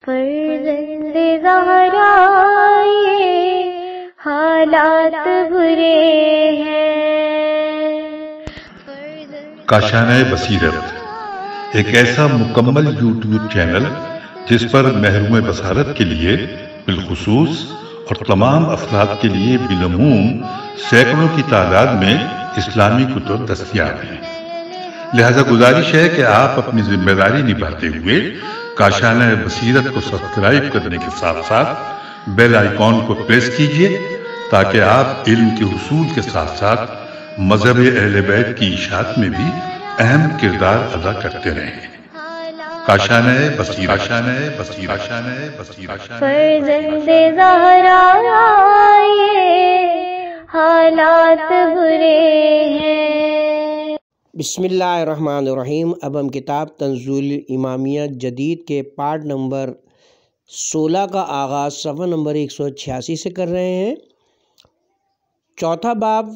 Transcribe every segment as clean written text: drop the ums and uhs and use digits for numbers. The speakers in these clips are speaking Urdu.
فرزند زہرا یہ حالات برے ہیں۔ کاشانۂ بصیرت ایک ایسا مکمل یوٹیوب چینل جس پر محروم بصارت کے لیے بالخصوص اور تمام افراد کے لیے بالعموم سینکڑوں کی تعداد میں اسلامی کتب دستیاب ہیں۔ لہذا گزارش ہے کہ آپ اپنی ذمہ داری نبھاتے ہوئے کاشانۂ بصیرت کو سبسکرائب کرنے کے ساتھ ساتھ بیل آئیکن کو پریس کیجئے تاکہ آپ علم کے حصول کے ساتھ ساتھ مذہب اہل بیت کی اشاعت میں بھی اہم کردار ادا کرتے رہیں۔ کاشانۂ بصیرت، فرزند زہرا یہ حالات برے ہیں۔ بسم اللہ الرحمن الرحیم۔ اب ہم کتاب تنزیل الامامیہ جدید کے پارٹ نمبر 16 کا آغاز صفحہ نمبر 186 سے کر رہے ہیں۔ چوتھا باب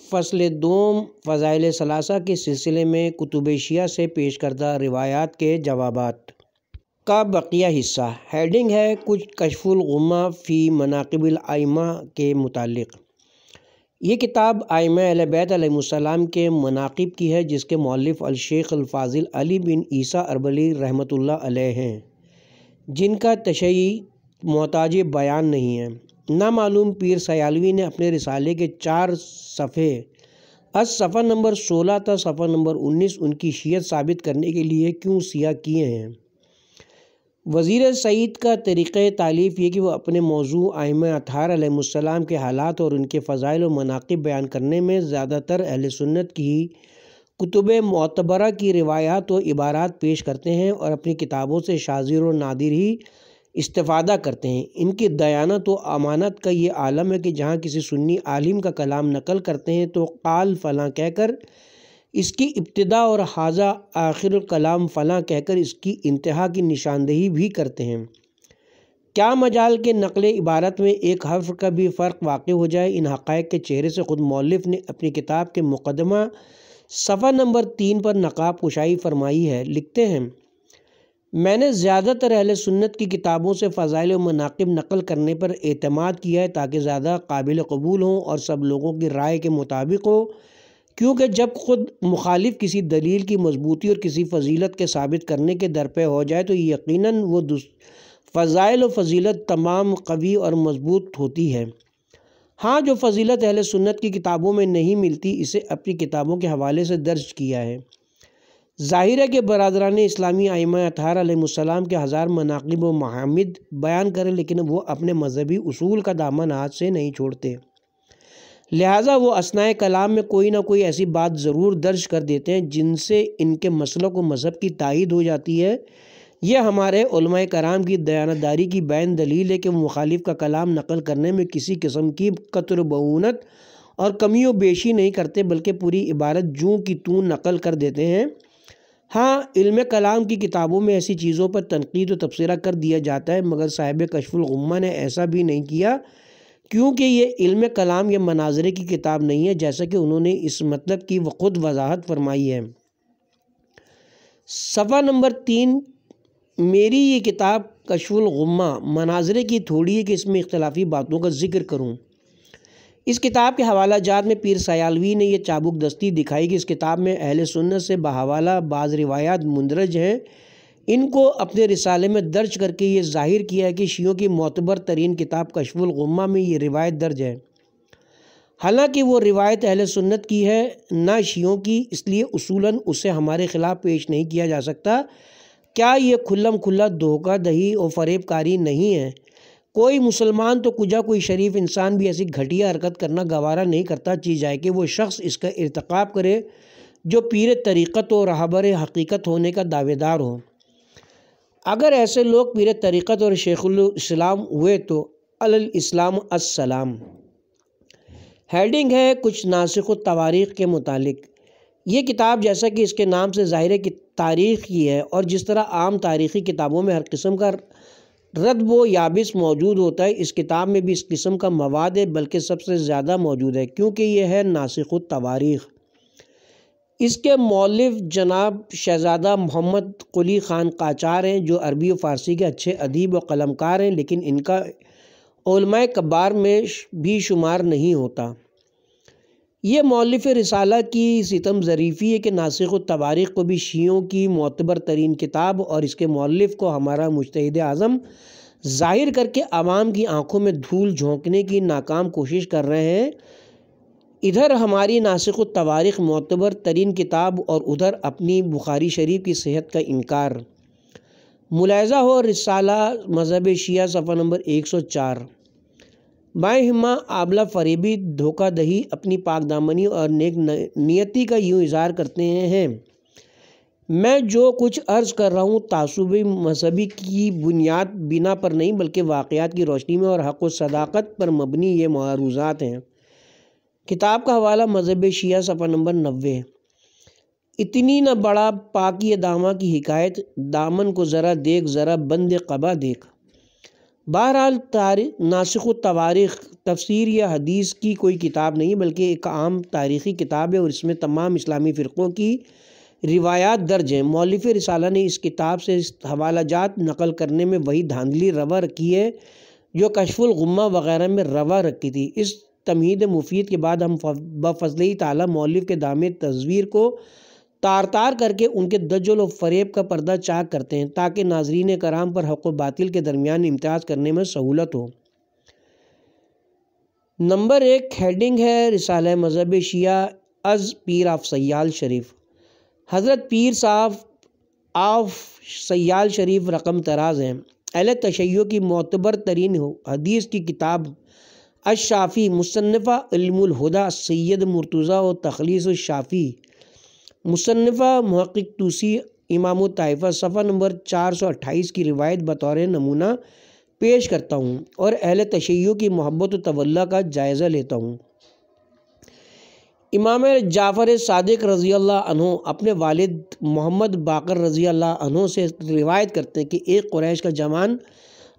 فصل دوم فضائل ثلاثہ کے سلسلے میں کتب شیعہ سے پیش کردہ روایات کے جوابات کا بقیہ حصہ۔ ہیڈنگ ہے کچھ کشف الغمہ فی مناقب الائمہ کے متعلق۔ یہ کتاب ائمہ اہل بیت علیہ السلام کے مناقب کی ہے، جس کے مؤلف الشیخ الفاضل علی بن عیسیٰ اربلی رحمۃ اللہ علیہ ہیں، جن کا تشیع محتاج بیان نہیں ہے۔ نامعلوم پیر سیالوی نے اپنے رسالے کے 4 صفحے از صفحہ نمبر 16 تا صفحہ نمبر 19 ان کی شیعت ثابت کرنے کے لیے کیوں سیاہ کیے ہیں۔ وزیر سعید کا طریقہ تالیف یہ کہ وہ اپنے موضوع ائمہ اطہار علیہ السلام کے حالات اور ان کے فضائل و مناقب بیان کرنے میں زیادہ تر اہل سنت کی کتب معتبرہ کی روایات و عبارات پیش کرتے ہیں اور اپنی کتابوں سے شاذر و نادر ہی استفادہ کرتے ہیں۔ ان کی دیانت و امانت کا یہ عالم ہے کہ جہاں کسی سنی عالم کا کلام نقل کرتے ہیں تو قال فلاں کہہ کر اس کی ابتدا اور ھذا آخر الکلام فلاں کہہ کر اس کی انتہا کی نشاندہی بھی کرتے ہیں۔ کیا مجال کہ نقل عبارت میں ایک حرف کا بھی فرق واقع ہو جائے۔ ان حقائق کے چہرے سے خود مؤلف نے اپنی کتاب کے مقدمہ صفحہ نمبر 3 پر نقاب کشائی فرمائی ہے۔ لکھتے ہیں، میں نے زیادہ تر اہل سنت کی کتابوں سے فضائل و مناقب نقل کرنے پر اعتماد کیا ہے تاکہ زیادہ قابل قبول ہوں اور سب لوگوں کی رائے کے مطابق ہو، کیونکہ جب خود مخالف کسی دلیل کی مضبوطی اور کسی فضیلت کے ثابت کرنے کے درپے ہو جائے تو یقیناً وہ فضائل و فضیلت تمام قوی اور مضبوط ہوتی ہے۔ ہاں، جو فضیلت اہل سنت کی کتابوں میں نہیں ملتی اسے اپنی کتابوں کے حوالے سے درج کیا ہے۔ ظاہر ہے کہ برادران اسلامی ائمہ اطہار علیہ السلام کے 1000 مناقب و محامد بیان کریں، لیکن وہ اپنے مذہبی اصول کا دامن ہاتھ سے نہیں چھوڑتے، لہٰذا وہ اثناء کلام میں کوئی نہ کوئی ایسی بات ضرور درج کر دیتے ہیں جن سے ان کے مسلک و مذہب کی تائید ہو جاتی ہے۔ یہ ہمارے علماء کرام کی دیانتداری کی بین دلیل ہے کہ وہ مخالف کا کلام نقل کرنے میں کسی قسم کی قطر بہونت اور کمی و بیشی نہیں کرتے، بلکہ پوری عبارت جوں کی توں نقل کر دیتے ہیں۔ ہاں، علم کلام کی کتابوں میں ایسی چیزوں پر تنقید و تبصرہ کر دیا جاتا ہے، مگر صاحب کشف الغمہ نے ایسا بھی نہیں کیا، کیونکہ یہ علم کلام یا مناظرے کی کتاب نہیں ہے، جیسا کہ انہوں نے اس مطلب کی خود وضاحت فرمائی ہے۔ صفحہ نمبر 3، میری یہ کتاب کشف الغمہ مناظرے کی تھوڑی ہے کہ اس میں اختلافی باتوں کا ذکر کروں۔ اس کتاب کے حوالہ جات میں پیر سیالوی نے یہ چابک دستی دکھائی کہ اس کتاب میں اہل سنت سے بحوالہ بعض روایات مندرج ہیں۔ ان کو اپنے رسالے میں درج کر کے یہ ظاہر کیا ہے کہ شیعوں کی معتبر ترین کتاب کشف الغمہ میں یہ روایت درج ہے، حالانکہ وہ روایت اہل سنت کی ہے نہ شیعوں کی، اس لیے اصولاً اسے ہمارے خلاف پیش نہیں کیا جا سکتا۔ کیا یہ کھلم کھلا دھوکہ دہی اور فریب کاری نہیں ہے؟ کوئی مسلمان تو کجا کوئی شریف انسان بھی ایسی گھٹیا حرکت کرنا گوارا نہیں کرتا، چی جائے کہ وہ شخص اس کا ارتکاب کرے جو پیر طریقت و رہبر حقیقت ہونے کا دعوے دار ہو۔ اگر ایسے لوگ پیر طریقت اور شیخ الاسلام ہوئے تو الاسلام السلام۔ ہیڈنگ ہے کچھ ناسخ التواریخ کے متعلق۔ یہ کتاب جیسا کہ اس کے نام سے ظاہر ہے کہ تاریخ کی ہے، اور جس طرح عام تاریخی کتابوں میں ہر قسم کا ردب و یابس موجود ہوتا ہے، اس کتاب میں بھی اس قسم کا مواد ہے، بلکہ سب سے زیادہ موجود ہے، کیونکہ یہ ہے ناسخ التواریخ۔ اس کے مؤلف جناب شہزادہ محمد قلی خان قاچار ہیں، جو عربی و فارسی کے اچھے ادیب و قلمکار ہیں، لیکن ان کا علماء کبار میں بھی شمار نہیں ہوتا۔ یہ مؤلف رسالہ کی ستم ظریفی ہے کہ ناسخ التواریخ کو بھی شیعوں کی معتبر ترین کتاب اور اس کے مؤلف کو ہمارا مجتہد اعظم ظاہر کر کے عوام کی آنکھوں میں دھول جھونکنے کی ناکام کوشش کر رہے ہیں۔ ادھر ہماری ناسخ التواریخ معتبر ترین کتاب اور ادھر اپنی بخاری شریف کی صحت کا انکار۔ ملاحظہ ہو رسالہ مذہب شیعہ صفحہ نمبر 104۔ بائیں ہمہ آبلہ فریبی دھوکہ دہی اپنی پاک دامنی اور نیک نیتی کا یوں اظہار کرتے ہیں: میں جو کچھ عرض کر رہا ہوں تعصبی مذہبی کی بنیاد بنا پر نہیں بلکہ واقعات کی روشنی میں اور حق و صداقت پر مبنی یہ معروضات ہیں۔ کتاب کا حوالہ مذہب شیعہ صفحہ نمبر 90۔ اتنی نہ بڑا پاکی دامہ کی حکایت، دامن کو ذرا دیکھ ذرا بند قبا دیکھ۔ بہرحال ناسخ التواریخ تفسیر یا حدیث کی کوئی کتاب نہیں بلکہ ایک عام تاریخی کتاب ہے اور اس میں تمام اسلامی فرقوں کی روایات درج ہیں۔ مؤلف رسالہ نے اس کتاب سے حوالہ جات نقل کرنے میں وہی دھاندلی روا رکھی ہے جو کشف الغمہ وغیرہ میں روا رکھی تھی۔ اس تمہید مفید کے بعد ہم بفضلہ تعالی مؤلف کے دامِ تصویر کو تار تار کر کے ان کے دجل و فریب کا پردہ چاک کرتے ہیں تاکہ ناظرین کرام پر حق و باطل کے درمیان امتیاز کرنے میں سہولت ہو۔ نمبر 1 ہیڈنگ ہے رسالہ مذہب شیعہ از پیر آف سیال شریف۔ حضرت پیر صاحب آف سیال شریف رقم طراز ہیں۔ اہل تشیع کی معتبر ترین حدیث کی کتاب الشافی مصنفہ علم الہدی سید مرتضیٰ و تخلیص الشافی مصنفہ محقق طوسی امام الطائفہ صفحہ نمبر 428 کی روایت بطور نمونہ پیش کرتا ہوں اور اہل تشیع کی محبت و تولیٰ کا جائزہ لیتا ہوں۔ امام جعفر صادق رضی اللہ عنہ اپنے والد محمد باقر رضی اللہ عنہ سے روایت کرتے ہیں کہ ایک قریش کا جوان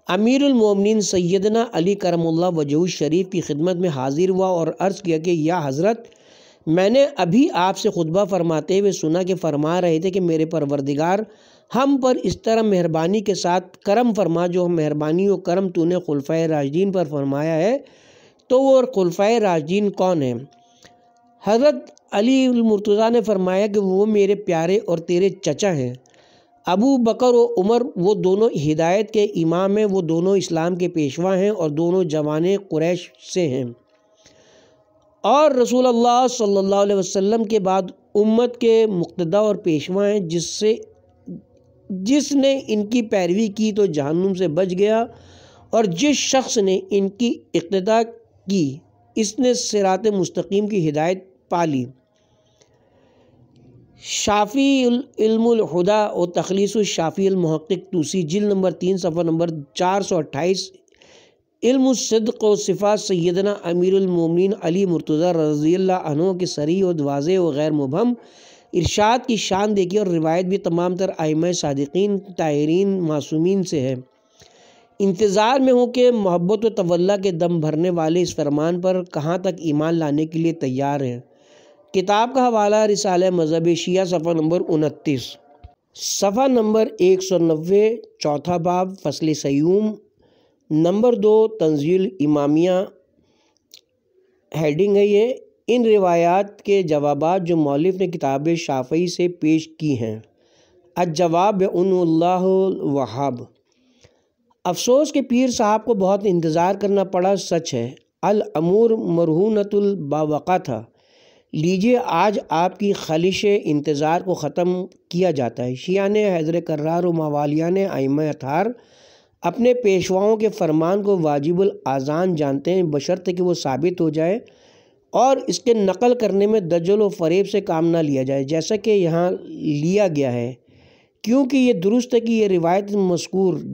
امیر المومنین سیدنا علی کرم اللہ وجہہ شریف کی خدمت میں حاضر ہوا اور عرض کیا کہ یا حضرت، میں نے ابھی آپ سے خطبہ فرماتے ہوئے سنا کہ فرما رہے تھے کہ میرے پروردگار ہم پر اس طرح مہربانی کے ساتھ کرم فرما جو مہربانی و کرم تو نے خلفائے راشدین پر فرمایا ہے، تو وہ خلفائے راشدین کون ہیں؟ حضرت علی المرتضیٰ نے فرمایا کہ وہ میرے پیارے اور تیرے چچا ہیں۔ ابو بکر و عمر وہ دونوں ہدایت کے امام ہیں، وہ دونوں اسلام کے پیشوا ہیں اور دونوں جوان قریش سے ہیں اور رسول اللہ صلی اللہ علیہ وسلم کے بعد امت کے مقتدا اور پیشوا ہیں۔ جس نے ان کی پیروی کی تو جہنم سے بچ گیا اور جس شخص نے ان کی اقتدا کی اس نے صراط مستقیم کی ہدایت پا لی۔ شافی علم الہدی و تخلیص الشافی المحقق طوسی جلد نمبر 3 صفحہ نمبر 428۔ علم الصدق و صفات سیدنا امیر المومنین علی مرتضیٰ رضی اللہ عنہ کے صریح و واضح و غیر مبہم ارشاد کی شان دیکھی اور روایت بھی تمام تر ائمہ صادقین طاہرین معصومین سے ہے۔ انتظار میں ہوں کہ محبت و تولیٰ کے دم بھرنے والے اس فرمان پر کہاں تک ایمان لانے کے لیے تیار ہیں۔ کتاب کا حوالہ رسالہ مذہب شیعہ صفحہ نمبر 29۔ صفحہ نمبر 190 چوتھا باب فصل سیوم نمبر 2 تنزیل امامیہ ہیڈنگ ہے یہ۔ ان روایات کے جوابات جو مؤلف نے کتاب شافعی سے پیش کی ہیں۔ الجواب بِأَنَّ اللہ الوہاب۔ افسوس کہ پیر صاحب کو بہت انتظار کرنا پڑا، سچ ہے الامور مرہونۃ الباوقہ تھا۔ لیجیے آج آپ کی خلش انتظار کو ختم کیا جاتا ہے۔ شیعہ نے حیدر کرار و موالیان ائمہ اطہار اپنے پیشواؤں کے فرمان کو واجب الاذان جانتے ہیں بشرط کہ وہ ثابت ہو جائے اور اس کے نقل کرنے میں دجل و فریب سے کام نہ لیا جائے جیسا کہ یہاں لیا گیا ہے، کیونکہ یہ درست ہے کہ یہ روایت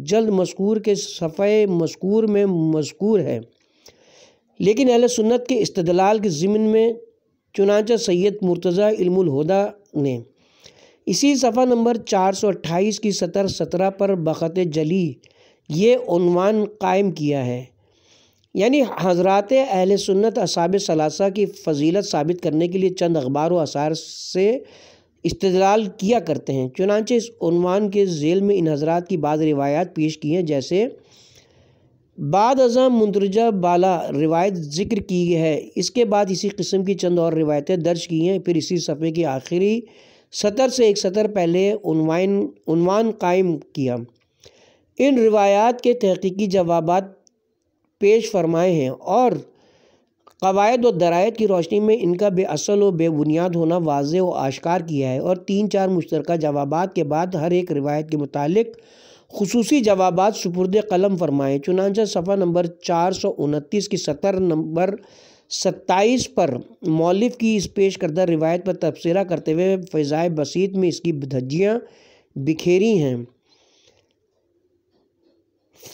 جلد مذکور کے صفحہ مذکور میں مذکور ہے، لیکن اہل سنت کے استدلال کے ضمن میں چنانچہ سید مرتضیٰ علم الہدی نے اسی صفحہ نمبر 428 کی سطر 17 پر بخط جلی یہ عنوان قائم کیا ہے: یعنی حضرات اہل سنت اصحاب ثلاثہ کی فضیلت ثابت کرنے کے لیے چند اخبار و آثار سے استدلال کیا کرتے ہیں۔ چنانچہ اس عنوان کے ذیل میں ان حضرات کی بعض روایات پیش کی ہیں، جیسے بعد ازاں مندرجہ بالا روایت ذکر کی ہے، اس کے بعد اسی قسم کی چند اور روایتیں درج کی ہیں، پھر اسی صفحے کی آخری سطر سے ایک سطر پہلے عنوان قائم کیا۔ ان روایات کے تحقیقی جوابات پیش فرمائے ہیں اور قواعد و درائت کی روشنی میں ان کا بے اصل و بے بنیاد ہونا واضح و آشکار کیا ہے، اور 3-4 مشترکہ جوابات کے بعد ہر ایک روایت کے متعلق خصوصی جوابات سپرد قلم فرمائے۔ چنانچہ صفحہ نمبر 429 کی سطر نمبر 27 پر مؤلف کی اس پیش کردہ روایت پر تبصرہ کرتے ہوئے فضائے بسیط میں اس کی دھجیاں بکھیری ہیں۔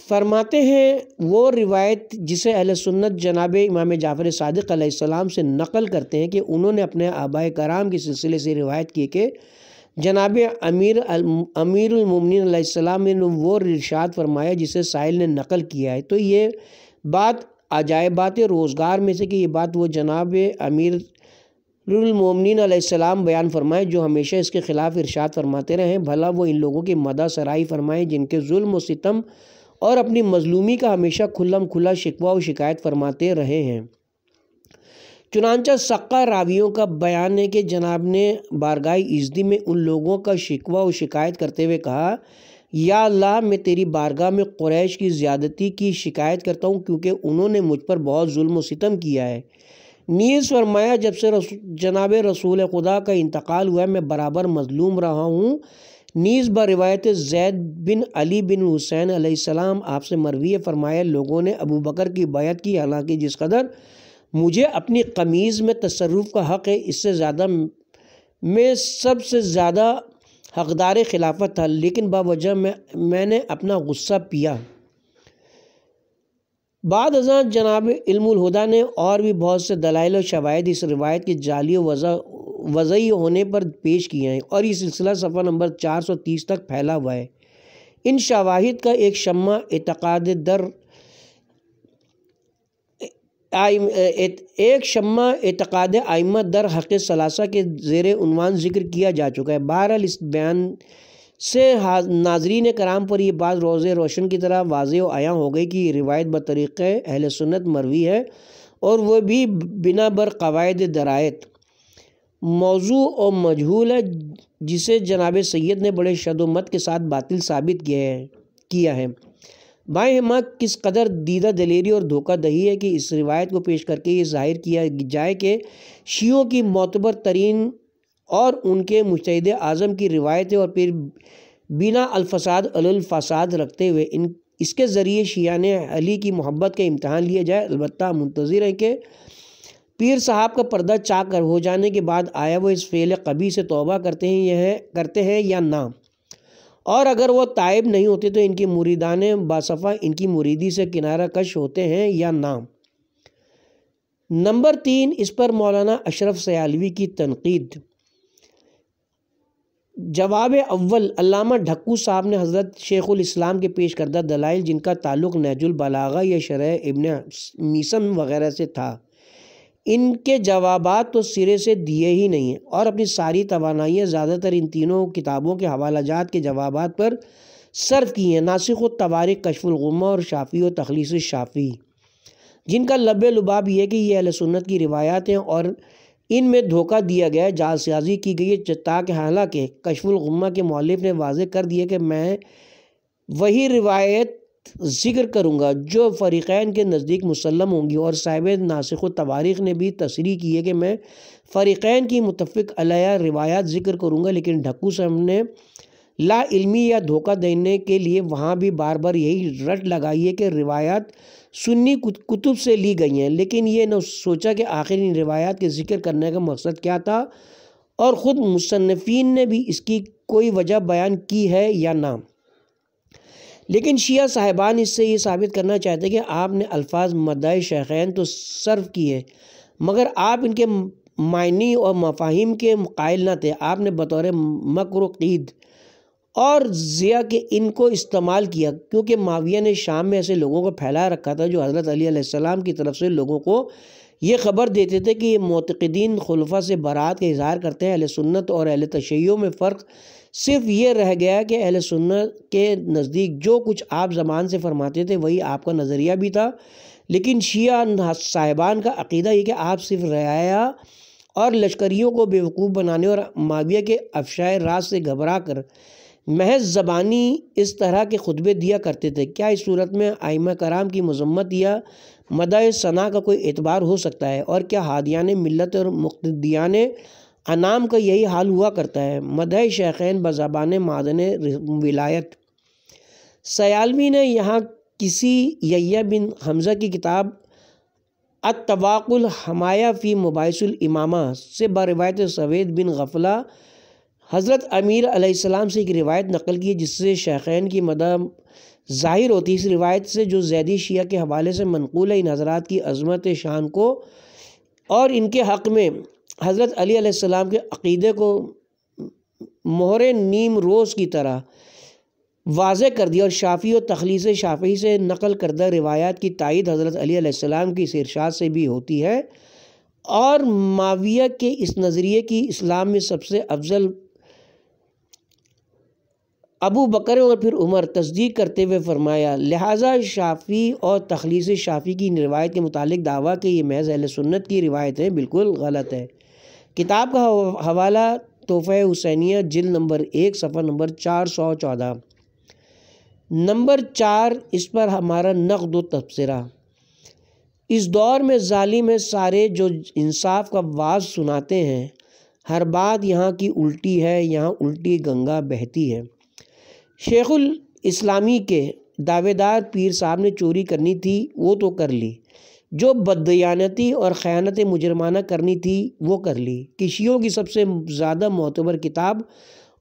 فرماتے ہیں وہ روایت جسے اہل سنت جناب امام جعفر صادق علیہ السلام سے نقل کرتے ہیں کہ انہوں نے اپنے آبائے کرام کے سلسلے سے روایت کی کہ جناب امیر المومنین علیہ السلام نے وہ ارشاد فرمایا جسے سائل نے نقل کیا ہے، تو یہ بات عجائبات روزگار میں سے کہ یہ بات وہ جناب امیر المومنین علیہ السلام بیان فرمائے جو ہمیشہ اس کے خلاف ارشاد فرماتے رہے ہیں، بھلا وہ ان لوگوں کی مدح سرائی فرمائیں جن کے ظلم و ستم اور اپنی مظلومی کا ہمیشہ کھلم کھلا شکوہ و شکایت فرماتے رہے ہیں۔ چنانچہ سقہ راویوں کا بیان ہے کہ جناب نے بارگاہ عزتی میں ان لوگوں کا شکوہ و شکایت کرتے ہوئے کہا، یا اللہ میں تیری بارگاہ میں قریش کی زیادتی کی شکایت کرتا ہوں کیونکہ انہوں نے مجھ پر بہت ظلم و ستم کیا ہے۔ نیز فرمایا جب سے جناب رسول خدا کا انتقال ہوا ہے میں برابر مظلوم رہا ہوں۔ نیز بروایت زید بن علی بن حسین علیہ السلام آپ سے مروی فرمایا لوگوں نے ابو بکر کی بیعت کی، حالانکہ جس قدر مجھے اپنی قمیض میں تصرف کا حق ہے اس سے زیادہ میں سب سے زیادہ حقدار خلافت تھا، لیکن باوجہ میں نے اپنا غصہ پیا۔ بعد ازاں جناب علم الہدا نے اور بھی بہت سے دلائل و شواہد اس روایت کے جعلی و وضعی ہونے پر پیش کیے ہیں اور یہ سلسلہ صفحہ نمبر 430 تک پھیلا ہوا ہے۔ ان شواہد کا ایک شمع اعتقاد ائمہ در حق ثلاثہ کے زیر عنوان ذکر کیا جا چکا ہے۔ بہرحال اس بیان سے ناظرین کرام پر یہ بات روز روشن کی طرح واضح و عیاں ہو گئی کہ یہ روایت بطریق اہل سنت مروی ہے اور وہ بھی بنا بر قواعد درایت۔ موضوع اور مجہول ہے جسے جناب سید نے بڑے شد و مت کے ساتھ باطل ثابت کیا ہے۔ بائیں ہمہ کس قدر دیدہ دلیری اور دھوکہ دہی ہے کہ اس روایت کو پیش کر کے یہ ظاہر کیا جائے کہ شیعوں کی معتبر ترین اور ان کے مجتہد اعظم کی روایت ہے اور پھر بنا الفساد الفساد رکھتے ہوئے اس کے ذریعے شیعان علی کی محبت کا امتحان لیا جائے۔ البتہ منتظر ہے کہ پیر صاحب کا پردہ چاک ہو جانے کے بعد آیا وہ اس فعل قبیح سے توبہ کرتے ہیں یا نہ، اور اگر وہ تائب نہیں ہوتے تو ان کی مریدان باصفہ ان کی مریدی سے کنارہ کش ہوتے ہیں یا نہ۔ نمبر 3 اس پر مولانا اشرف سیالوی کی تنقید۔ جواب اول علامہ ڈھکو صاحب نے حضرت شیخ الاسلام کے پیش کردہ دلائل جن کا تعلق نہج البلاغہ یا شرح ابن میسم وغیرہ سے تھا، ان کے جوابات تو سرے سے دیے ہی نہیں ہیں اور اپنی ساری توانائیاں زیادہ تر ان تینوں کتابوں کے حوالہ جات کے جوابات پر صرف کی ہیں، ناسخ التوارق، کشف الغمہ اور شافی و تخلیص الشافی، جن کا لب لباب یہ کہ یہ اہل سنت کی روایات ہیں اور ان میں دھوکہ دیا گیا ہے، جعلسازی کی گئی ہے، تاکہ حالانکہ کشف الغمہ کے مؤلف نے واضح کر دیا کہ میں وہی روایت ذکر کروں گا جو فریقین کے نزدیک مسلم ہوں گی، اور صاحب ناسخ التواریخ نے بھی تصریح کی ہے کہ میں فریقین کی متفق علیہ روایات ذکر کروں گا، لیکن ڈھکو صاحب نے لا علمی یا دھوکہ دینے کے لیے وہاں بھی بار بار یہی رٹ لگائی ہے کہ روایات سنی کتب سے لی گئی ہیں، لیکن یہ نہ سوچا کہ آخر ان روایات کے ذکر کرنے کا مقصد کیا تھا اور خود مصنفین نے بھی اس کی کوئی وجہ بیان کی ہے یا نہ۔ لیکن شیعہ صاحبان اس سے یہ ثابت کرنا چاہتے کہ آپ نے الفاظ مدح شیخین تو صرف کیے مگر آپ ان کے معنی اور مفاہیم کے قائل نہ تھے۔ آپ نے بطور مکر و قید اور ضیاء کہ ان کو استعمال کیا، کیونکہ معاویہ نے شام میں ایسے لوگوں کو پھیلا رکھا تھا جو حضرت علی علیہ السلام کی طرف سے لوگوں کو یہ خبر دیتے تھے کہ یہ معتقدین خلفاء سے برات کا اظہار کرتے ہیں۔ اہل سنت اور اہل تشیع میں فرق صرف یہ رہ گیا کہ اہل سنت کے نزدیک جو کچھ آپ زبان سے فرماتے تھے وہی آپ کا نظریہ بھی تھا، لیکن شیعہ صاحبان کا عقیدہ یہ کہ آپ صرف رعایا اور لشکریوں کو بیوقوف بنانے اور معاویہ کے افشائے راز سے گھبرا کر محض زبانی اس طرح کے خطبے دیا کرتے تھے۔ کیا اس صورت میں ائمہ کرام کی مذمت یا مدح ثنا کا کوئی اعتبار ہو سکتا ہے؟ اور کیا ہادیان ملت اور مقتدیان انام کا یہی حال ہوا کرتا ہے؟ مدح شیخین بزبان معدن ولایت۔ سیالوی نے یہاں کسی یحییٰ بن حمزہ کی کتاب الطواق الحمایہ فی مباحث الامامہ سے بروایت سوید بن غفلہ حضرت امیر علیہ السلام سے ایک روایت نقل کی جس سے شیخین کی مدح ظاہر ہوتی ہے۔ اس روایت سے جو زیدی شیعہ کے حوالے سے منقول ہے، ان حضرات کی عظمت شان کو اور ان کے حق میں حضرت علی علیہ السلام کے عقیدے کو مہر نیم روز کی طرح واضح کر دیا، اور شافعی اور تخلیص شافعی سے نقل کردہ روایات کی تائید حضرت علی علیہ السلام کی اس ارشاد سے بھی ہوتی ہے، اور معاویہ کے اس نظریے کی اسلام میں سب سے افضل ابو بکر اور پھر عمر تصدیق کرتے ہوئے فرمایا۔ لہٰذا شافعی اور تخلیص شافعی کی روایت کے متعلق دعویٰ کہ یہ محض اہل سنت کی روایت ہے بالکل غلط ہے۔ کتاب کا حوالہ تحفہ حسینیہ جلد نمبر 1 صفحہ نمبر 414۔ نمبر 4، اس پر ہمارا نقد و تبصرہ۔ اس دور میں ظالم ہے سارے جو انصاف کا واعظ سناتے ہیں، ہر بات یہاں کی الٹی ہے، یہاں الٹی گنگا بہتی ہے۔ شیخ الاسلامی کے دعوے دار پیر صاحب نے چوری کرنی تھی وہ تو کر لی، جو بددیانتی اور خیانت مجرمانہ کرنی تھی وہ کر لی۔ کہ شیعوں کی سب سے زیادہ معتبر کتاب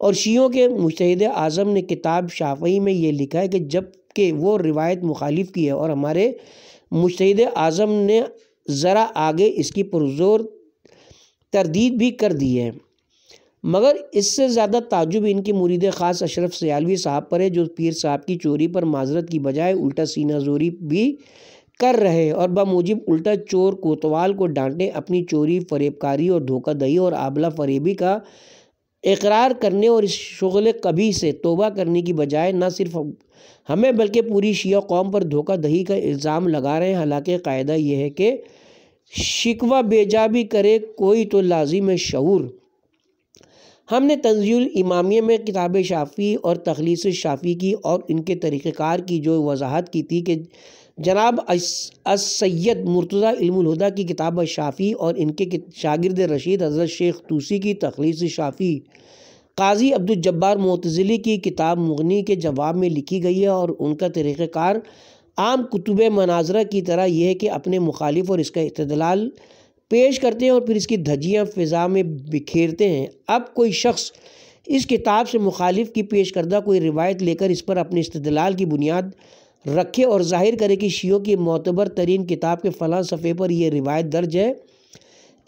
اور شیعوں کے مجتہد اعظم نے کتاب شافعی میں یہ لکھا ہے کہ جب کہ وہ روایت مخالف کی ہے، اور ہمارے مجتہد اعظم نے ذرا آگے اس کی پرزور تردید بھی کر دی ہے، مگر اس سے زیادہ تعجب ان کے مرید خاص اشرف سیالوی صاحب پر ہے، جو پیر صاحب کی چوری پر معذرت کی بجائے الٹا سینہ زوری بھی کر رہے اور بموجب الٹا چور کوتوال کو ڈانٹے اپنی چوری، فریب کاری اور دھوکہ دہی اور آبلہ فریبی کا اقرار کرنے اور اس شغل قبیح سے توبہ کرنے کی بجائے نہ صرف ہمیں بلکہ پوری شیعہ قوم پر دھوکہ دہی کا الزام لگا رہے ہیں۔ حالانکہ قاعدہ یہ ہے کہ شکوہ بیجا بھی کرے کوئی تو لازم شعور۔ ہم نے تنزیل امامیہ میں کتاب شافعی اور تخلیص شافعی کی اور ان کے طریقہ کار کی جو وضاحت کی تھی کہ جناب السید مرتضیٰ علم الہدیٰ کی کتاب شافعی اور ان کے شاگرد رشید حضرت شیخ طوسی کی تخلیص شافعی، قاضی عبدالجبار معتزلی کی کتاب مغنی کے جواب میں لکھی گئی ہے، اور ان کا طریقہ کار عام کتب مناظرہ کی طرح یہ ہے کہ اپنے مخالف اور اس کا استدلال پیش کرتے ہیں اور پھر اس کی دھجیاں فضا میں بکھیرتے ہیں۔ اب کوئی شخص اس کتاب سے مخالف کی پیش کردہ کوئی روایت لے کر اس پر اپنے استدلال کی بنیاد رکھے اور ظاہر کرے کہ شیعوں کی معتبر ترین کتاب کے فلاں صفحے پر یہ روایت درج ہے،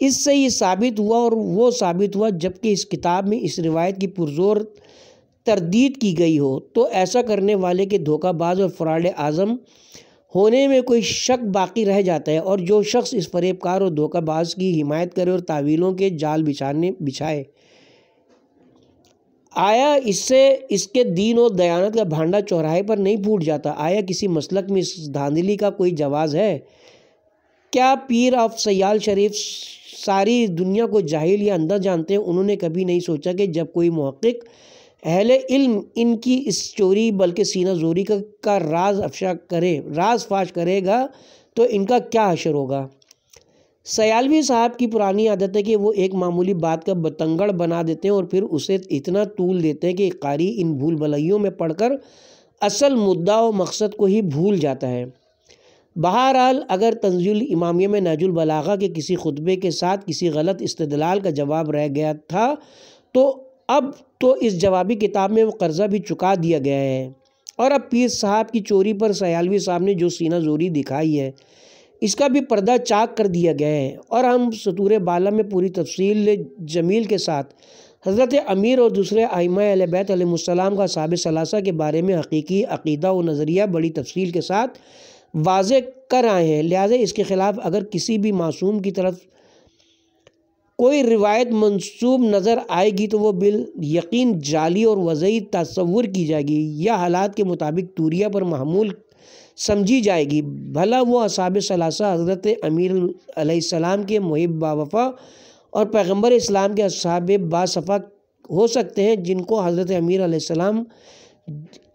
اس سے یہ ثابت ہوا اور وہ ثابت ہوا جبکہ اس کتاب میں اس روایت کی پرزور تردید کی گئی ہو، تو ایسا کرنے والے کے دھوکہ باز اور فراڈ اعظم ہونے میں کوئی شک باقی رہ جاتا ہے، اور جو شخص اس فریب کار اور دھوکہ باز کی حمایت کرے اور تعویلوں کے جال بچھائے، آیا اس سے اس کے دین و دیانت کا بھانڈا چوراہے پر نہیں پھوٹ جاتا؟ آیا کسی مسلک میں اس دھاندلی کا کوئی جواز ہے؟ کیا پیر آف سیال شریف ساری دنیا کو جاہل یا اندھا جانتے ہیں؟ انہوں نے کبھی نہیں سوچا کہ جب کوئی محقق اہل علم ان کی اس چوری بلکہ سینہ زوری کا راز فاش کرے گا تو ان کا کیا حشر ہوگا؟ سیالوی صاحب کی پرانی عادت ہے کہ وہ ایک معمولی بات کا بتنگڑ بنا دیتے ہیں اور پھر اسے اتنا طول دیتے ہیں کہ قاری ان بھول بھلائیوں میں پڑھ کر اصل مدعا و مقصد کو ہی بھول جاتا ہے۔ بہرحال اگر تنزیل امامیہ میں نہج البلاغہ کے کسی خطبے کے ساتھ کسی غلط استدلال کا جواب رہ گیا تھا تو اب تو اس جوابی کتاب میں وہ قرضہ بھی چکا دیا گیا ہے، اور اب پیر صاحب کی چوری پر سیالوی صاحب نے جو سینہ زوری دکھائی ہے اس کا بھی پردہ چاک کر دیا گیا ہے، اور ہم سطور بالا میں پوری تفصیل جمیل کے ساتھ حضرت امیر اور دوسرے ائمہ اہل بیت علیہ السلام کا اصحاب ثلاثہ کے بارے میں حقیقی عقیدہ و نظریہ بڑی تفصیل کے ساتھ واضح کر آئے ہیں، لہٰذا اس کے خلاف اگر کسی بھی معصوم کی طرف کوئی روایت منسوب نظر آئے گی تو وہ بالیقین جعلی اور وضعی تصور کی جائے گی یا حالات کے مطابق توریہ پر محمول سمجھی جائے گی۔ بھلا وہ اصحاب ثلاثہ حضرت امیر علیہ السلام کے محب باوفا اور پیغمبر اسلام کے اصحاب باصفا ہو سکتے ہیں جن کو حضرت امیر علیہ السلام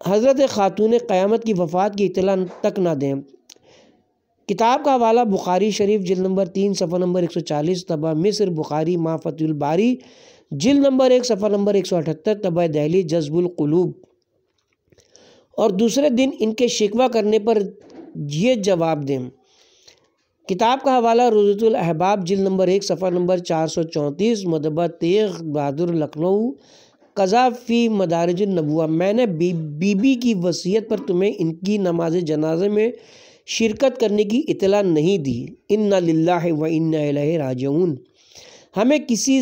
حضرت خاتون قیامت کی وفات کی اطلاع تک نہ دیں۔ کتاب کا حوالہ بخاری شریف جلد نمبر 3 صفحہ نمبر 140 طبع مصر بخاری ما فتح الباری جلد نمبر 1 صفحہ نمبر 178 طبع دہلی جذب القلوب۔ اور دوسرے دن ان کے شکوہ کرنے پر یہ جواب دیں۔ کتاب کا حوالہ روضۃ الاحباب جلد نمبر 1 صفحہ نمبر 434 مدبہ تیغ بہادر لکھنؤ قضا فی مدارج النبوہ۔ میں نے بی بی کی وصیت پر تمہیں ان کی نماز جنازے میں شرکت کرنے کی اطلاع نہیں دی۔ انا للہ و انا الیہ راجعون۔ ہمیں کسی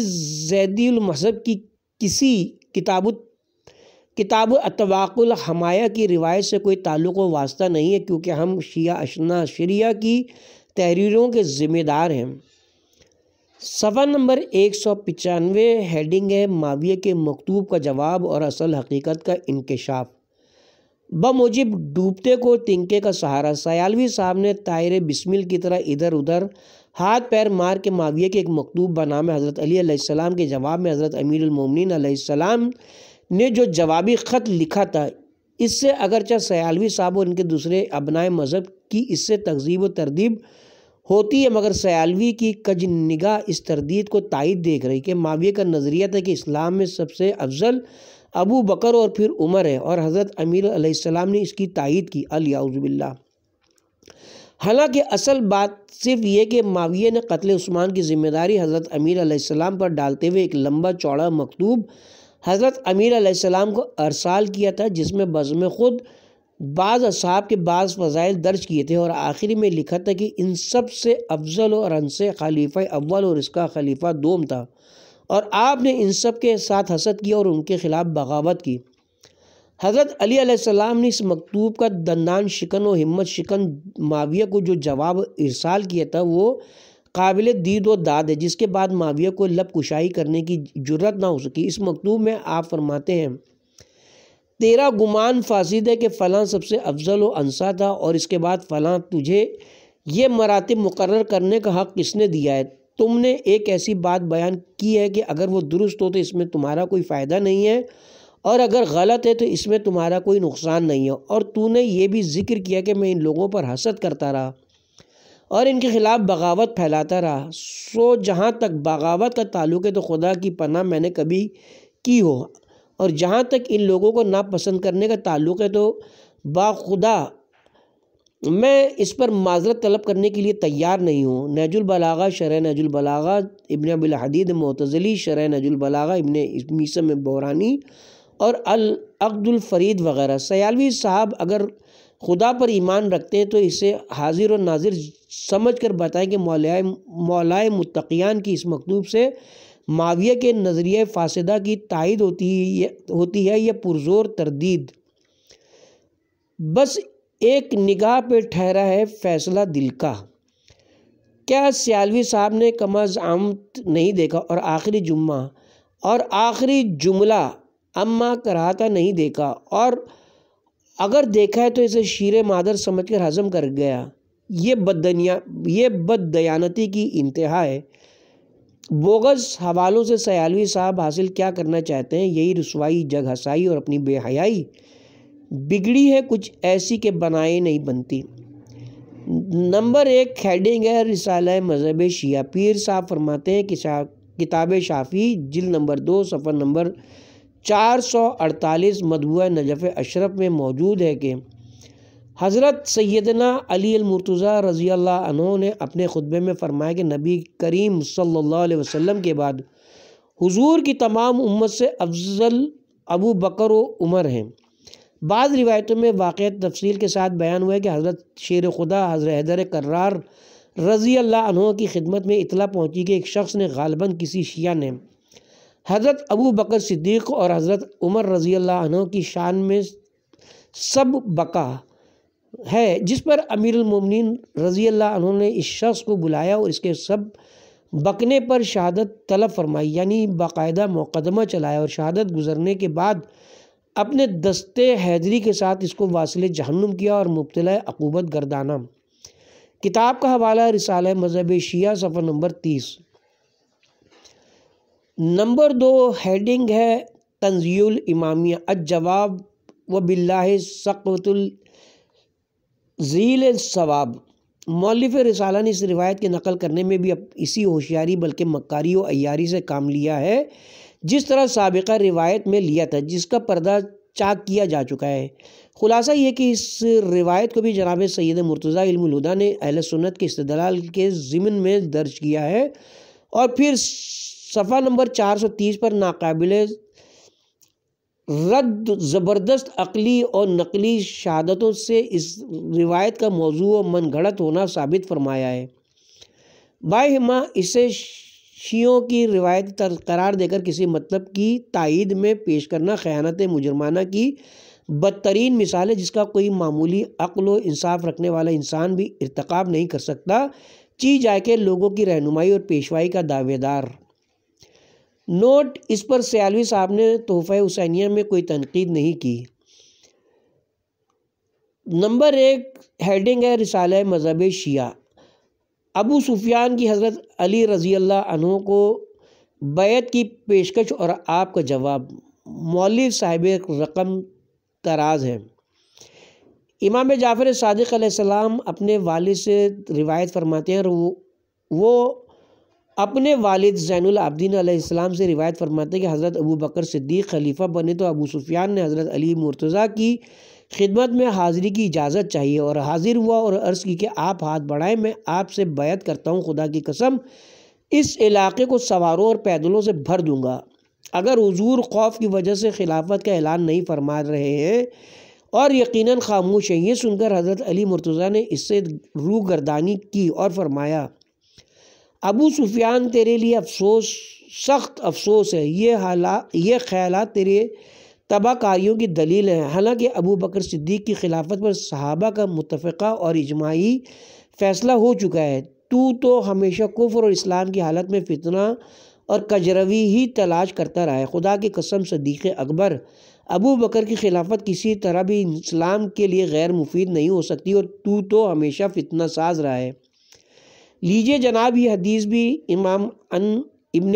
زیدی المذہب کی کسی کتاب اتواق الحمایہ کی روایت سے کوئی تعلق و واسطہ نہیں ہے، کیونکہ ہم شیعہ اشنا شریعہ کی تحریروں کے ذمہ دار ہیں۔ صفحہ نمبر 195 ہیڈنگ ہے معاویہ کے مکتوب کا جواب اور اصل حقیقت کا انکشاف۔ بموجب ڈوبتے کو تنکے کا سہارا، سیالوی صاحب نے طائر بسمل کی طرح ادھر ادھر ہاتھ پیر مار کے معاویہ کے ایک مکتوب بنام حضرت علی علیہ السلام کے جواب میں حضرت امیر المومنین علیہ السلام نے جو جوابی خط لکھا تھا، اس سے اگرچہ سیالوی صاحب اور ان کے دوسرے ابنائے مذہب کی اس سے تکذیب و تردید ہوتی ہے، مگر سیالوی کی کج نگاہ اس تردید کو تائید دیکھ رہی کہ معاویہ کا نظریہ تھا کہ اسلام میں سب سے افضل ابو بکر اور پھر عمر ہے، اور حضرت امیر علیہ السلام نے اس کی تائید کی، الیعوذ باللہ۔ حالانکہ اصل بات صرف یہ کہ معاویہ نے قتل عثمان کی ذمہ داری حضرت امیر علیہ السلام پر ڈالتے ہوئے ایک لمبا چوڑا مکتوب حضرت امیر علیہ السلام کو ارسال کیا تھا، جس میں بزم خود بعض اصحاب کے بعض فضائل درج کیے تھے، اور آخری میں لکھا تھا کہ ان سب سے افضل اور ان سے خلیفہ اول اور اس کا خلیفہ دوم تھا، اور آپ نے ان سب کے ساتھ حسد کیا اور ان کے خلاف بغاوت کی۔ حضرت علی علیہ السلام نے اس مکتوب کا دندان شکن و ہمت شکن معاویہ کو جو جواب ارسال کیا تھا وہ قابل دید و داد ہے، جس کے بعد معاویہ کو لب کشائی کرنے کی جرت نہ ہو سکی۔ اس مکتوب میں آپ فرماتے ہیں، تیرا گمان فاسد ہے کہ فلاں سب سے افضل و انسا تھا، اور اس کے بعد فلاں، تجھے یہ مراتب مقرر کرنے کا حق کس نے دیا ہے؟ تم نے ایک ایسی بات بیان کی ہے کہ اگر وہ درست ہو تو اس میں تمہارا کوئی فائدہ نہیں ہے، اور اگر غلط ہے تو اس میں تمہارا کوئی نقصان نہیں ہے، اور تو نے یہ بھی ذکر کیا کہ میں ان لوگوں پر حسد کرتا رہا اور ان کے خلاف بغاوت پھیلاتا رہا، سو جہاں تک بغاوت کا تعلق ہے تو خدا کی پناہ میں نے کبھی کی ہو، اور جہاں تک ان لوگوں کو ناپسند کرنے کا تعلق ہے تو باخدا میں اس پر معذرت طلب کرنے کے لیے تیار نہیں ہوں۔ نہج البلاغہ شرح نہج البلاغہ ابن ابی الحدید معتزلی، شرح نہج البلاغہ ابن میثم بورانی اور العقد الفرید وغیرہ۔ سیالوی صاحب اگر خدا پر ایمان رکھتے ہیں تو اسے حاضر و ناظر سمجھ کر بتائیں کہ مولائے متقیان کی اس مکتوب سے معاویہ کے نظریہ فاسدہ کی تائید ہوتی ہے یا پرزور تردید؟ بس ایک نگاہ پہ ٹھہرا ہے فیصلہ دل کا۔ کیا سیالوی صاحب نے کما زعمت نہیں دیکھا اور آخری جملہ اما کراہتا نہیں دیکھا، اور اگر دیکھا ہے تو اسے شیر مادر سمجھ کر ہضم کر گیا؟ یہ بد دیانتی کی انتہا ہے۔ بوگس حوالوں سے سیالوی صاحب حاصل کیا کرنا چاہتے ہیں؟ یہی رسوائی، جگ ہسائی اور اپنی بے حیائی۔ بگڑی ہے کچھ ایسی کہ بنائے نہیں بنتی۔ نمبر 1 ہیڈنگ ہے رسالہ مذہب شیعہ۔ پیر صاحب فرماتے ہیں کہ کتاب شافعی جلد نمبر 2 صفحہ نمبر 448 مطبوعہ نجف اشرف میں موجود ہے کہ حضرت سیدنا علی المرتضیٰ رضی اللہ عنہ نے اپنے خطبے میں فرمایا کہ نبی کریم صلی اللہ علیہ وسلم کے بعد حضور کی تمام امت سے افضل ابو بکر و عمر ہیں۔ بعض روایتوں میں واقعات تفصیل کے ساتھ بیان ہوا ہے کہ حضرت شیر خدا حضرت حیدر کرار رضی اللہ عنہ کی خدمت میں اطلاع پہنچی کہ ایک شخص نے غالباً کسی شیعہ نے حضرت ابو بکر صدیق اور حضرت عمر رضی اللہ عنہ کی شان میں سب بقا ہے، جس پر امیر المومنین رضی اللہ عنہ نے اس شخص کو بلایا اور اس کے سب بکنے پر شہادت طلب فرمائی، یعنی باقاعدہ مقدمہ چلایا، اور شہادت گزرنے کے بعد اپنے دستے حیدری کے ساتھ اس کو واصل جہنم کیا اور مبتلا عقوبت گردانا۔ کتاب کا حوالہ رسالہ مذہب شیعہ صفحہ نمبر 30۔ نمبر 2 ہیڈنگ ہے تنزیل الامامیہ الجواب و باللہ سقوۃ الذیل الثواب۔ مؤلف رسالہ نے اس روایت کے نقل کرنے میں بھی اسی ہوشیاری بلکہ مکاری و عیاری سے کام لیا ہے جس طرح سابقہ روایت میں لیا تھا، جس کا پردہ چاک کیا جا چکا ہے۔ خلاصہ یہ کہ اس روایت کو بھی جناب سید مرتضیٰ علم الہدیٰ نے اہل سنت کے استدلال کے ضمن میں درج کیا ہے، اور پھر صفحہ نمبر 430 پر ناقابل رد زبردست عقلی اور نقلی شہادتوں سے اس روایت کا موضوع و من گھڑت ہونا ثابت فرمایا ہے۔ باہما اسے شیعوں کی روایت قرار دے کر کسی مطلب کی تائید میں پیش کرنا خیانت مجرمانہ کی بدترین مثال ہے، جس کا کوئی معمولی عقل و انصاف رکھنے والا انسان بھی ارتکاب نہیں کر سکتا، چی جائے کہ لوگوں کی رہنمائی اور پیشوائی کا دعوے دار۔ نوٹ: اس پر سیالوی صاحب نے تحفہ حسینیہ میں کوئی تنقید نہیں کی۔ نمبر 1 ہیڈنگ ہے رسالہ مذہب شیعہ ابو سفیان کی حضرت علی رضی اللہ عنہ کو بیعت کی پیشکش اور آپ کا جواب۔ مؤلف صاحب رقم طراز ہے۔ امام جعفر صادق علیہ السلام اپنے والد سے روایت فرماتے ہیں، اور وہ اپنے والد زین العابدین علیہ السلام سے روایت فرماتے ہیں کہ حضرت ابو بکر صدیق خلیفہ بنے تو ابو سفیان نے حضرت علی مرتضیٰ کی خدمت میں حاضری کی اجازت چاہیے، اور حاضر ہوا اور عرض کی کہ آپ ہاتھ بڑھائیں، میں آپ سے بیعت کرتا ہوں، خدا کی قسم اس علاقے کو سواروں اور پیدلوں سے بھر دوں گا۔ اگر حضور خوف کی وجہ سے خلافت کا اعلان نہیں فرما رہے ہیں اور یقیناً خاموش ہیں۔ یہ سن کر حضرت علی مرتضیٰ نے اس سے روح گردانی کی اور فرمایا، ابو سفیان تیرے لیے افسوس، سخت افسوس ہے، یہ خیالات تیرے تباہ کاریوں کی دلیل ہیں۔ حالانکہ ابو بکر صدیق کی خلافت پر صحابہ کا متفقہ اور اجماعی فیصلہ ہو چکا ہے، تو ہمیشہ کفر اور اسلام کی حالت میں فتنہ اور کجروی ہی تلاش کرتا رہا ہے۔ خدا کی قسم صدیق اکبر ابو بکر کی خلافت کسی طرح بھی اسلام کے لیے غیر مفید نہیں ہو سکتی، اور تو ہمیشہ فتنہ ساز رہا ہے۔ لیجئے جناب، یہ حدیث بھی امام ابن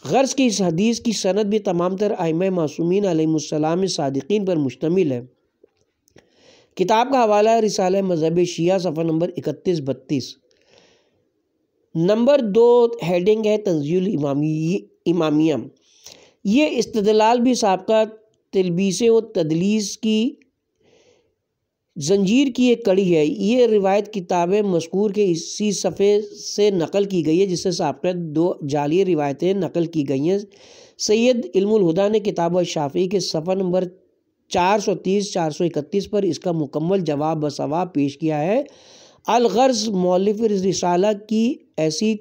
غرض کی اس حدیث کی سند بھی تمام تر ائمہ معصومین علیہم السلام صادقین پر مشتمل ہے۔ کتاب کا حوالہ ہے رسالہ مذہب شیعہ صفحہ نمبر 31-32۔ نمبر 2 ہیڈنگ ہے تنزیل الامامیہ۔ یہ استدلال بھی سابقہ تلبیسیں و تدلیس کی زنجیر کی ایک کڑی ہے۔ یہ روایت کتاب مذکور کے اسی صفحے سے نقل کی گئی ہے جس سے سابقہ 2 جعلی روایتیں نقل کی گئی ہیں۔ سید علم الہدیٰ نے کتاب الشافعی کے صفحہ نمبر 430-431 پر اس کا مکمل جواب بصواب پیش کیا ہے۔ الغرض مؤلف رسالہ کی ایسی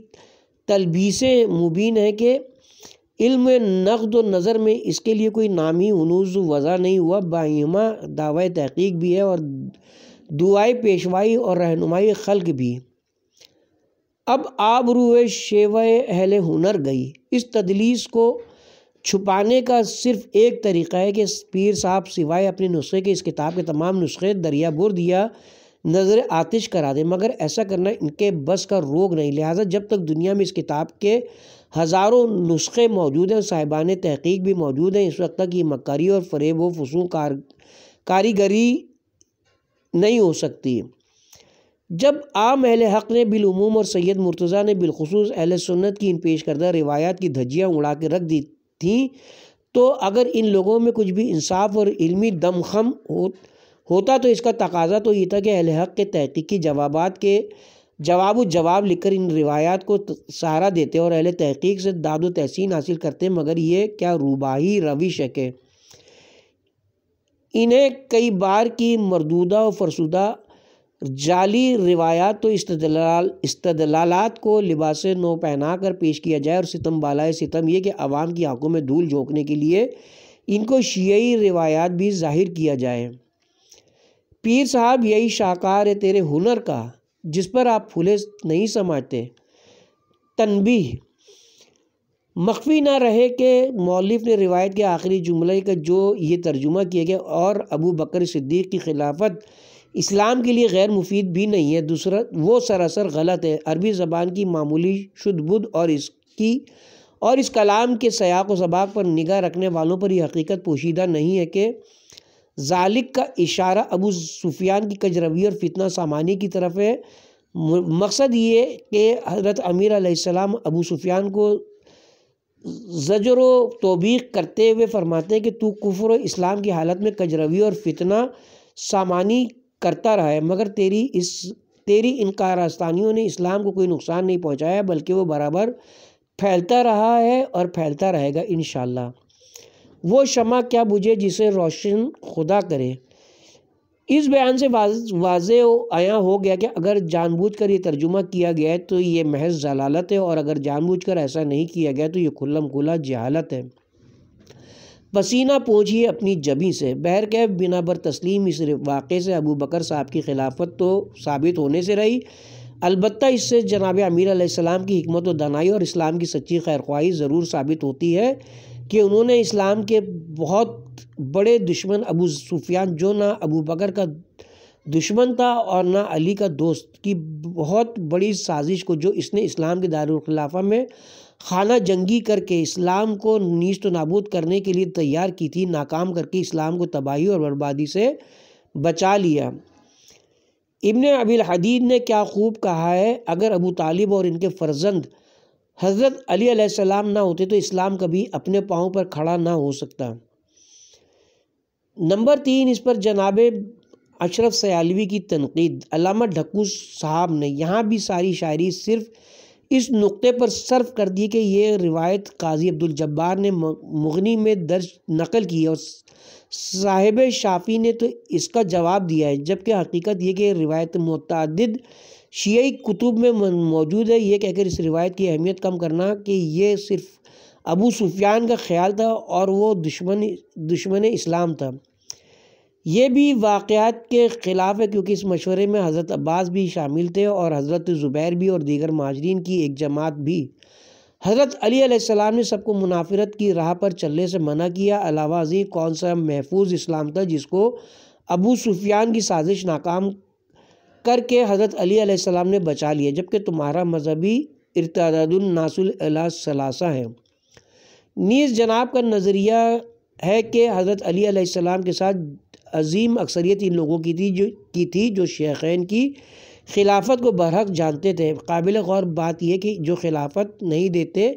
تلبیسیں مبین ہیں کہ علم نقد و نظر میں اس کے لیے کوئی نامی عنوز وضع نہیں ہوا، باہما دعوی تحقیق بھی ہے اور دعائے پیشوائی اور رہنمائی خلق بھی۔ اب آبروئے شیوہ اہل ہنر گئی۔ اس تدلیس کو چھپانے کا صرف ایک طریقہ ہے کہ پیر صاحب سوائے اپنے نسخے کے اس کتاب کے تمام نسخے دریا برد یا نظر آتش کرا دیں، مگر ایسا کرنا ان کے بس کا روگ نہیں۔ لہٰذا جب تک دنیا میں اس کتاب کے ہزاروں نسخے موجود ہیں، صاحبان تحقیق بھی موجود ہیں، اس وقت تک یہ مکاری اور فریب و فسوق کاریگری نہیں ہو سکتی۔ جب عام اہل حق نے بالعموم اور سید مرتضیٰ نے بالخصوص اہل سنت کی ان پیش کردہ روایات کی دھجیاں اڑا کے رکھ دی تھیں، تو اگر ان لوگوں میں کچھ بھی انصاف اور علمی دم خم ہوتا تو اس کا تقاضا تو یہ تھا کہ اہل حق کے تحقیقی جوابات کے جواب و جواب لکھ کر ان روایات کو سہارا دیتے اور اہل تحقیق سے داد و تحسین حاصل کرتے، مگر یہ کیا روباہی روش ہے کہ انہیں کئی بار کی مردودہ و فرسودہ جعلی روایات تو استدلالات کو لباس نو پہنا کر پیش کیا جائے، اور ستم بالائے ستم یہ کہ عوام کی آنکھوں میں دھول جھونکنے کے لیے ان کو شیعی روایات بھی ظاہر کیا جائے۔ پیر صاحب یہی شاہکار ہے تیرے ہنر کا، جس پر آپ پھولے نہیں سماجتے۔ تنبیہ: مخفی نہ رہے کہ مؤلف نے روایت کے آخری جملے کا جو یہ ترجمہ کیا گیا اور ابو بکر صدیق کی خلافت اسلام کے لیے غیر مفید بھی نہیں ہے، دوسرا وہ سراسر غلط ہے۔ عربی زبان کی معمولی شد بدھ اور اس کلام کے سیاق و سباق پر نگاہ رکھنے والوں پر یہ حقیقت پوشیدہ نہیں ہے کہ ذالک کا اشارہ ابو سفیان کی کجروی اور فتنہ سامانی کی طرف ہے۔ مقصد یہ کہ حضرت امیر علیہ السلام ابو سفیان کو زجر و توبیخ کرتے ہوئے فرماتے ہیں کہ تو کفر و اسلام کی حالت میں کجروی اور فتنہ سامانی کرتا رہا ہے، مگر تیری ان کارستانیوں نے اسلام کو کوئی نقصان نہیں پہنچایا، بلکہ وہ برابر پھیلتا رہا ہے اور پھیلتا رہے گا انشاءاللہ۔ وہ شمع کیا بجھے جسے روشن خدا کرے۔ اس بیان سے واضح و عیاں ہو گیا کہ اگر جان بوجھ کر یہ ترجمہ کیا گیا ہے تو یہ محض ضلالت ہے، اور اگر جان بوجھ کر ایسا نہیں کیا گیا تو یہ کھلم کھلا جہالت ہے۔ پسینہ پوچھیے اپنی جبیں سے۔ بہرکیف بنا بر تسلیم اس واقعے سے ابو بکر صاحب کی خلافت تو ثابت ہونے سے رہی، البتہ اس سے جناب امیر علیہ السلام کی حکمت و دانائی اور اسلام کی سچی خیرخواہی ضرور ثابت ہوتی ہے کہ انہوں نے اسلام کے بہت بڑے دشمن ابو سفیان، جو نہ ابو بکر کا دشمن تھا اور نہ علی کا دوست، کی بہت بڑی سازش کو جو اس نے اسلام کے دارالخلافہ میں خانہ جنگی کر کے اسلام کو نیست و نابود کرنے کے لیے تیار کی تھی، ناکام کر کے اسلام کو تباہی اور بربادی سے بچا لیا۔ ابن ابی الحدید نے کیا خوب کہا ہے، اگر ابو طالب اور ان کے فرزند حضرت علی علیہ السلام نہ ہوتے تو اسلام کبھی اپنے پاؤں پر کھڑا نہ ہو سکتا۔ نمبر 3، اس پر جناب اشرف سیالوی کی تنقید۔ علامہ ڈھکو صاحب نے یہاں بھی ساری شاعری صرف اس نقطے پر صرف کر دی کہ یہ روایت قاضی عبدالجبار نے مغنی میں درج نقل کی ہے اور صاحب شافی نے تو اس کا جواب دیا ہے، جبکہ حقیقت یہ کہ روایت متعدد شیعی کتب میں موجود ہے۔ یہ کہہ کر اس روایت کی اہمیت کم کرنا کہ یہ صرف ابو سفیان کا خیال تھا اور وہ دشمن اسلام تھا، یہ بھی واقعات کے خلاف ہے، کیونکہ اس مشورے میں حضرت عباس بھی شامل تھے اور حضرت زبیر بھی اور دیگر مہاجرین کی ایک جماعت بھی۔ حضرت علی علیہ السلام نے سب کو منافرت کی راہ پر چلنے سے منع کیا۔ علاوہ ازیں کون سا محفوظ اسلام تھا جس کو ابو سفیان کی سازش ناکام کر کے حضرت علی علیہ السلام نے بچا لیا، جبکہ تمہارا مذہبی ارتداد الناس الی ثلاثہ ہے۔ نیز جناب کا نظریہ ہے کہ حضرت علی علیہ السلام کے ساتھ عظیم اکثریت ان لوگوں کی تھی جو شیخین کی خلافت کو برحق جانتے تھے۔ قابل غور بات یہ کہ جو خلافت نہیں دیتے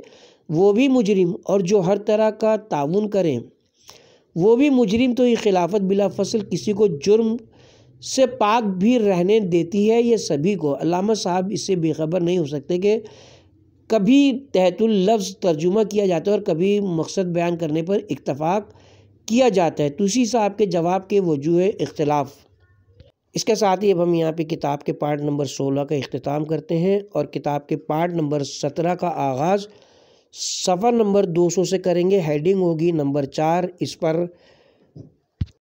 وہ بھی مجرم، اور جو ہر طرح کا تعاون کریں وہ بھی مجرم، تو یہ خلافت بلا فصل کسی کو جرم سے پاک بھی رہنے دیتی ہے، یہ سبھی کو۔ علامہ صاحب اس سے بے خبر نہیں ہو سکتے کہ کبھی تحت اللفظ ترجمہ کیا جاتا ہے اور کبھی مقصد بیان کرنے پر اکتفاق کیا جاتا ہے۔ توسی صاحب کے جواب کے وجوہ اختلاف۔ اس کے ساتھ ہی اب ہم یہاں پہ کتاب کے پارٹ نمبر 16 کا اختتام کرتے ہیں، اور کتاب کے پارٹ نمبر 17 کا آغاز صفحہ نمبر 200 سے کریں گے۔ ہیڈنگ ہوگی نمبر 4، اس پر